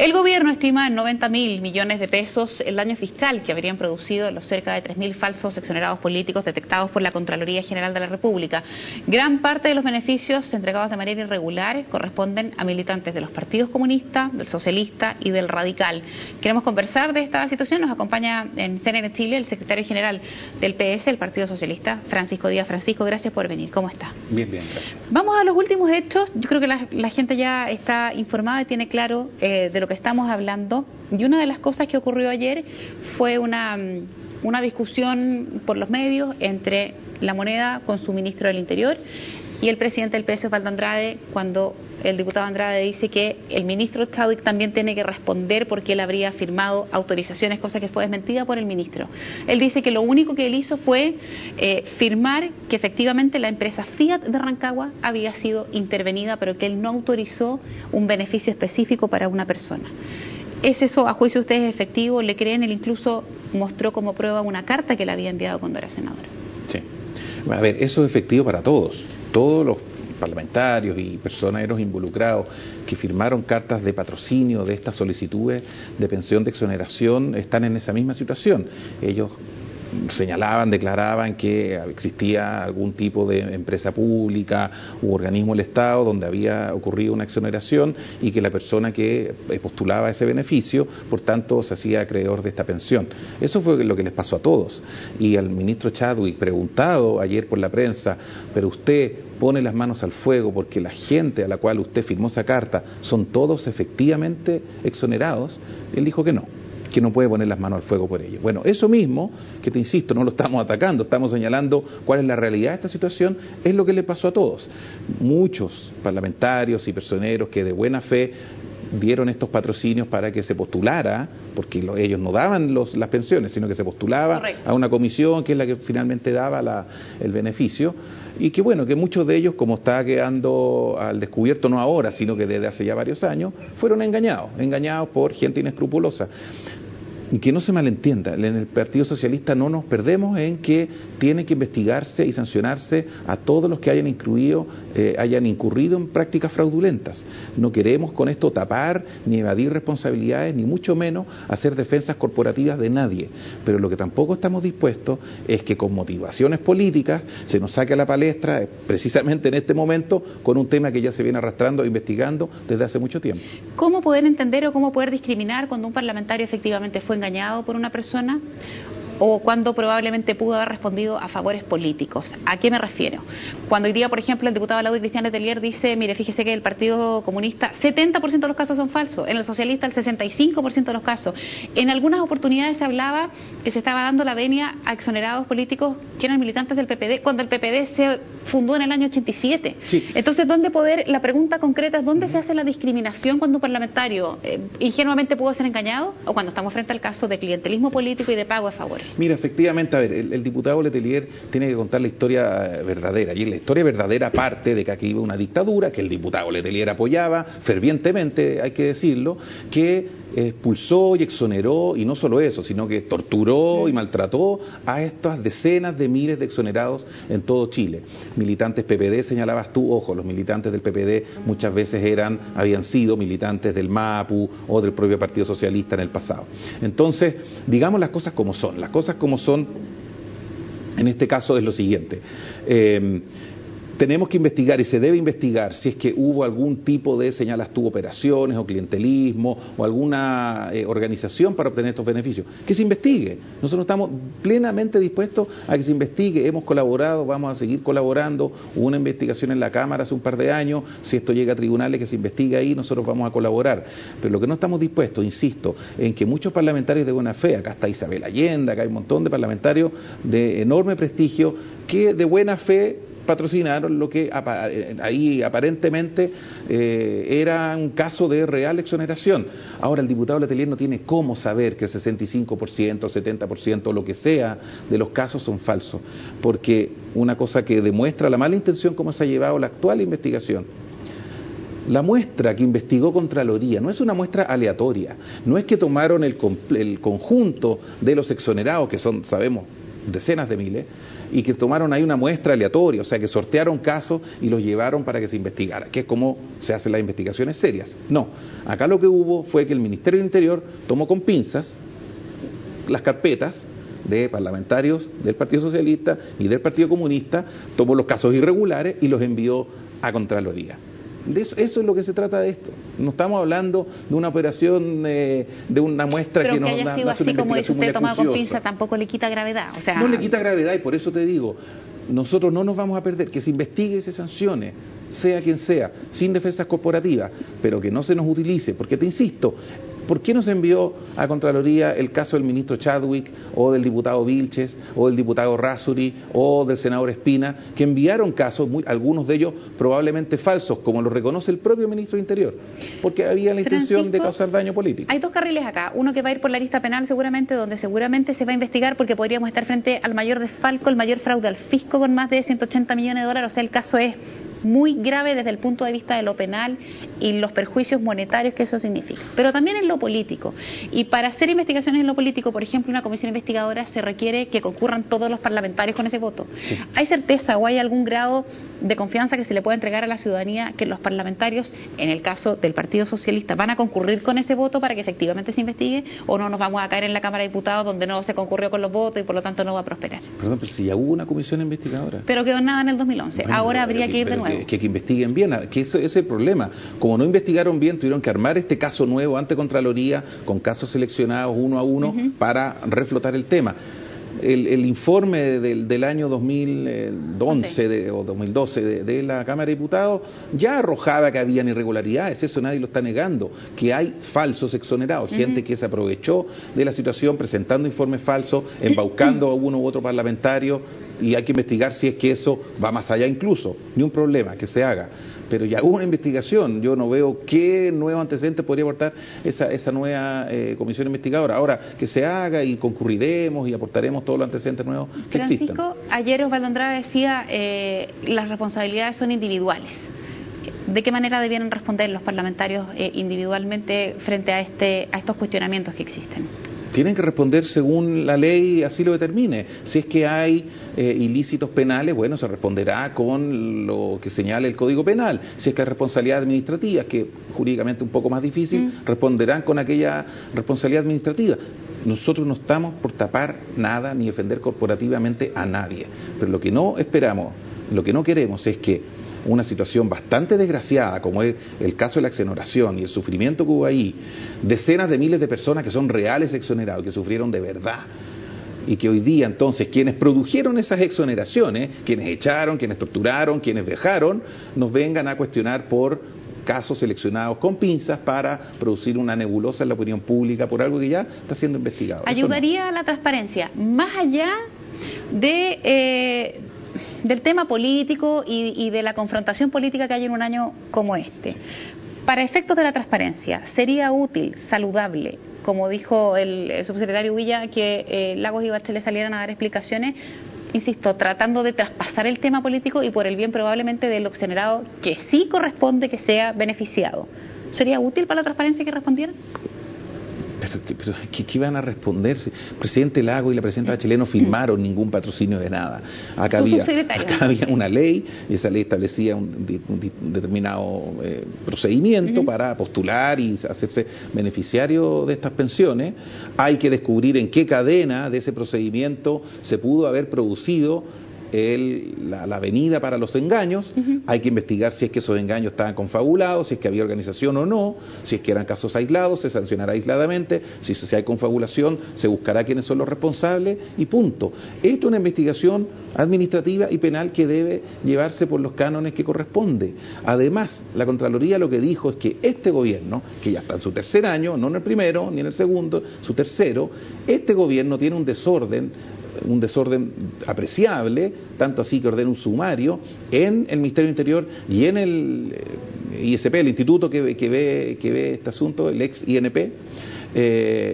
El gobierno estima en 90.000 millones de pesos el daño fiscal que habrían producido los cerca de 3.000 falsos exonerados políticos detectados por la Contraloría General de la República. Gran parte de los beneficios entregados de manera irregular corresponden a militantes de los partidos comunistas, del socialista y del radical. Queremos conversar de esta situación. Nos acompaña en CNN Chile el secretario general del PS, el Partido Socialista, Francisco Díaz. Francisco, gracias por venir. ¿Cómo está? Bien, gracias. Vamos a los últimos hechos. Yo creo que la gente ya está informada y tiene claro de lo que estamos hablando. Y una de las cosas que ocurrió ayer fue una discusión por los medios entre La Moneda con su ministro del Interior y el presidente del PS, Osvaldo Andrade, cuando el diputado Andrade dice que el ministro Chadwick también tiene que responder porque él habría firmado autorizaciones, cosa que fue desmentida por el ministro. Él dice que lo único que él hizo fue firmar que efectivamente la empresa Fiat de Rancagua había sido intervenida, pero que él no autorizó un beneficio específico para una persona. ¿Es eso, a juicio de ustedes, efectivo? ¿Le creen? Él incluso mostró como prueba una carta que le había enviado cuando era senador. Sí. A ver, eso es efectivo para todos. Todos los parlamentarios y personeros involucrados que firmaron cartas de patrocinio de estas solicitudes de pensión de exoneración están en esa misma situación. Ellos señalaban, declaraban que existía algún tipo de empresa pública u organismo del Estado donde había ocurrido una exoneración y que la persona que postulaba ese beneficio, por tanto, se hacía acreedor de esta pensión. Eso fue lo que les pasó a todos. Y al ministro Chadwick, preguntado ayer por la prensa, pero usted pone las manos al fuego porque la gente a la cual usted firmó esa carta son todos efectivamente exonerados, él dijo que no puede poner las manos al fuego por ello. Bueno, eso mismo, que te insisto, no lo estamos atacando, estamos señalando cuál es la realidad de esta situación, es lo que le pasó a todos. Muchos parlamentarios y personeros que de buena fe dieron estos patrocinios para que se postulara, porque ellos no daban las pensiones, sino que se postulaba a una comisión que es la que finalmente daba el beneficio, y que bueno, que muchos de ellos, como está quedando al descubierto, no ahora, sino que desde hace ya varios años, fueron engañados por gente inescrupulosa. Y que no se malentienda, en el Partido Socialista no nos perdemos en que tiene que investigarse y sancionarse a todos los que hayan incurrido en prácticas fraudulentas. No queremos con esto tapar ni evadir responsabilidades, ni mucho menos hacer defensas corporativas de nadie. Pero lo que tampoco estamos dispuestos es que con motivaciones políticas se nos saque a la palestra, precisamente en este momento, con un tema que ya se viene arrastrando e investigando desde hace mucho tiempo. ¿Cómo poder entender o cómo poder discriminar cuando un parlamentario efectivamente fue engañado por una persona o cuando probablemente pudo haber respondido a favores políticos? ¿A qué me refiero? Cuando hoy día, por ejemplo, el diputado Laudio Cristian Letelier dice, mire, fíjese que el Partido Comunista, 70% de los casos son falsos, en el socialista el 65% de los casos. En algunas oportunidades se hablaba que se estaba dando la venia a exonerados políticos que eran militantes del PPD, cuando el PPD se fundó en el año 87. Sí. Entonces, la pregunta concreta es, ¿dónde se hace la discriminación cuando un parlamentario ingenuamente pudo ser engañado o cuando estamos frente al caso de clientelismo político y de pago de favores? Mira, efectivamente, a ver, el diputado Letelier tiene que contar la historia verdadera, y la historia verdadera parte de que aquí iba una dictadura, que el diputado Letelier apoyaba fervientemente, hay que decirlo, que expulsó y exoneró, y no solo eso, sino que torturó y maltrató a estas decenas de miles de exonerados en todo Chile. Militantes PPD, señalabas tú, ojo, los militantes del PPD muchas veces habían sido militantes del MAPU o del propio Partido Socialista en el pasado. Entonces, digamos las cosas como son. Las cosas como son, en este caso, es lo siguiente. Tenemos que investigar, y se debe investigar, si es que hubo algún tipo de, señalas tú, operaciones o clientelismo o alguna organización para obtener estos beneficios. Que se investigue. Nosotros estamos plenamente dispuestos a que se investigue. Hemos colaborado, vamos a seguir colaborando. Hubo una investigación en la Cámara hace un par de años. Si esto llega a tribunales, que se investigue ahí, nosotros vamos a colaborar. Pero lo que no estamos dispuestos, insisto, en que muchos parlamentarios de buena fe, acá está Isabel Allende, acá hay un montón de parlamentarios de enorme prestigio, que de buena fe patrocinaron lo que ahí aparentemente era un caso de real exoneración. Ahora, el diputado Letelier no tiene cómo saber que el 65%, 70%, lo que sea de los casos son falsos, porque una cosa que demuestra la mala intención como se ha llevado la actual investigación. La muestra que investigó Contraloría no es una muestra aleatoria, no es que tomaron el conjunto de los exonerados, que son, sabemos, decenas de miles, y que tomaron ahí una muestra aleatoria, o sea, que sortearon casos y los llevaron para que se investigara, que es como se hacen las investigaciones serias. No, acá lo que hubo fue que el Ministerio del Interior tomó con pinzas las carpetas de parlamentarios del Partido Socialista y del Partido Comunista, tomó los casos irregulares y los envió a Contraloría. Eso es lo que se trata de esto. No estamos hablando de una operación, de una muestra pero que no haya sido así como dice usted, tomado con pinza, tampoco le quita gravedad. O sea, no le quita gravedad, y por eso te digo, nosotros no nos vamos a perder, que se investigue y se sancione, sea quien sea, sin defensas corporativas, pero que no se nos utilice, porque te insisto, ¿por qué no se envió a Contraloría el caso del ministro Chadwick, o del diputado Vilches, o del diputado Razzuri, o del senador Espina, que enviaron casos, algunos de ellos probablemente falsos, como lo reconoce el propio ministro de Interior, porque había la intención de causar daño político? Hay dos carriles acá, uno que va a ir por la lista penal seguramente, donde seguramente se va a investigar, porque podríamos estar frente al mayor desfalco, el mayor fraude al fisco con más de 180 millones de dólares, o sea, el caso es muy grave desde el punto de vista de lo penal y los perjuicios monetarios que eso significa, pero también en lo político. Y para hacer investigaciones en lo político, por ejemplo, una comisión investigadora, se requiere que concurran todos los parlamentarios con ese voto. Sí. ¿Hay certeza o hay algún grado de confianza que se le pueda entregar a la ciudadanía que los parlamentarios, en el caso del Partido Socialista, van a concurrir con ese voto para que efectivamente se investigue, o no nos vamos a caer en la Cámara de Diputados donde no se concurrió con los votos y por lo tanto no va a prosperar? Perdón, pero si ya hubo una comisión investigadora. Pero quedó nada en el 2011, bueno, ahora habría que ir de nuevo. Que investiguen bien, que ese es el problema. Como no investigaron bien, tuvieron que armar este caso nuevo ante Contraloría, con casos seleccionados uno a uno, para reflotar el tema. El informe del año 2011 o 2012 de la Cámara de Diputados ya arrojaba que habían irregularidades, eso nadie lo está negando, que hay falsos exonerados, gente que se aprovechó de la situación presentando informes falsos, embaucando a uno u otro parlamentario, y hay que investigar si es que eso va más allá incluso, ni un problema, que se haga. Pero ya hubo una investigación, yo no veo qué nuevo antecedente podría aportar esa nueva comisión investigadora. Ahora, que se haga y concurriremos y aportaremos todos los antecedentes nuevos que existan. Francisco, ayer Osvaldo Andrade decía las responsabilidades son individuales. ¿De qué manera debieran responder los parlamentarios individualmente frente a estos cuestionamientos que existen? Tienen que responder según la ley así lo determine. Si es que hay ilícitos penales, bueno, se responderá con lo que señala el Código Penal. Si es que hay responsabilidad administrativa, que jurídicamente un poco más difícil, responderán con aquella responsabilidad administrativa. Nosotros no estamos por tapar nada ni defender corporativamente a nadie. Pero lo que no esperamos, lo que no queremos es que una situación bastante desgraciada, como es el caso de la exoneración y el sufrimiento que hubo ahí, decenas de miles de personas que son reales exonerados, que sufrieron de verdad, y que hoy día entonces quienes produjeron esas exoneraciones, quienes echaron, quienes torturaron, quienes dejaron, nos vengan a cuestionar por casos seleccionados con pinzas para producir una nebulosa en la opinión pública por algo que ya está siendo investigado. ¿Ayudaría a la transparencia, más allá del tema político y de la confrontación política que hay en un año como este? Para efectos de la transparencia, ¿sería útil, saludable, como dijo el subsecretario Villa, que Lagos y Bachelet salieran a dar explicaciones, insisto, tratando de traspasar el tema político y por el bien probablemente del exonerado que sí corresponde que sea beneficiado? ¿Sería útil para la transparencia que respondieran? Pero ¿qué van a responder? Si el presidente Lagos y la presidenta Bachelet no firmaron ningún patrocinio de nada. Acá había una ley, y esa ley establecía un determinado procedimiento para postular y hacerse beneficiario de estas pensiones. Hay que descubrir en qué cadena de ese procedimiento se pudo haber producido la venida para los engaños. Hay que investigar si es que esos engaños estaban confabulados, si es que había organización o no, si es que eran casos aislados, se sancionará aisladamente, si hay confabulación, se buscará quiénes son los responsables y punto. Esto es una investigación administrativa y penal que debe llevarse por los cánones que corresponde. Además, la Contraloría lo que dijo es que este gobierno, que ya está en su tercer año, no en el primero ni en el segundo, su tercero, este gobierno tiene un desorden apreciable, tanto así que ordena un sumario en el Ministerio del Interior y en el ISP, el instituto que ve este asunto, el ex INP,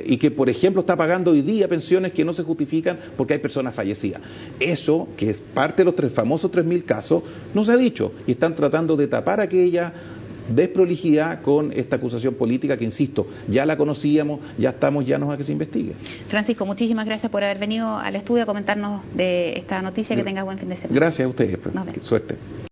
y que, por ejemplo, está pagando hoy día pensiones que no se justifican porque hay personas fallecidas. Eso, que es parte de los famosos 3.000 casos, no se ha dicho, y están tratando de tapar aquella desprolijidad con esta acusación política que, insisto, ya la conocíamos, ya estamos llanos a que se investigue. Francisco, muchísimas gracias por haber venido al estudio a comentarnos de esta noticia. Que tengas buen fin de semana. Gracias a ustedes. Suerte.